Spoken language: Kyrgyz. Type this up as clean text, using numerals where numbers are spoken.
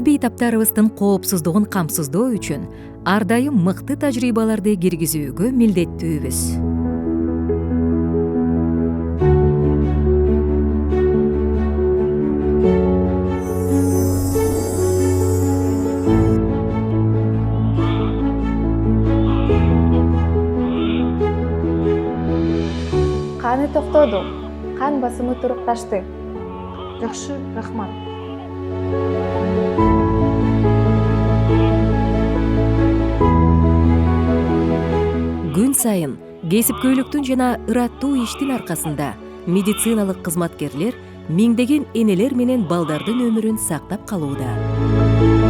бейтаптарыбыздын коопсуздугун камсыздоо үчүн ар дайым мыкты тажрыйбаларды киргизүүгө милдеттүүбүз. Каны токтоду. Кан басымы турукташты. Жакшы, рахмат. Күн сайын кесипкөйлүктүн жана ыраттуу иштин аркасында медициналык кызматкерлер миңдеген энелер менен балдардын өмүрүн сактап калууда.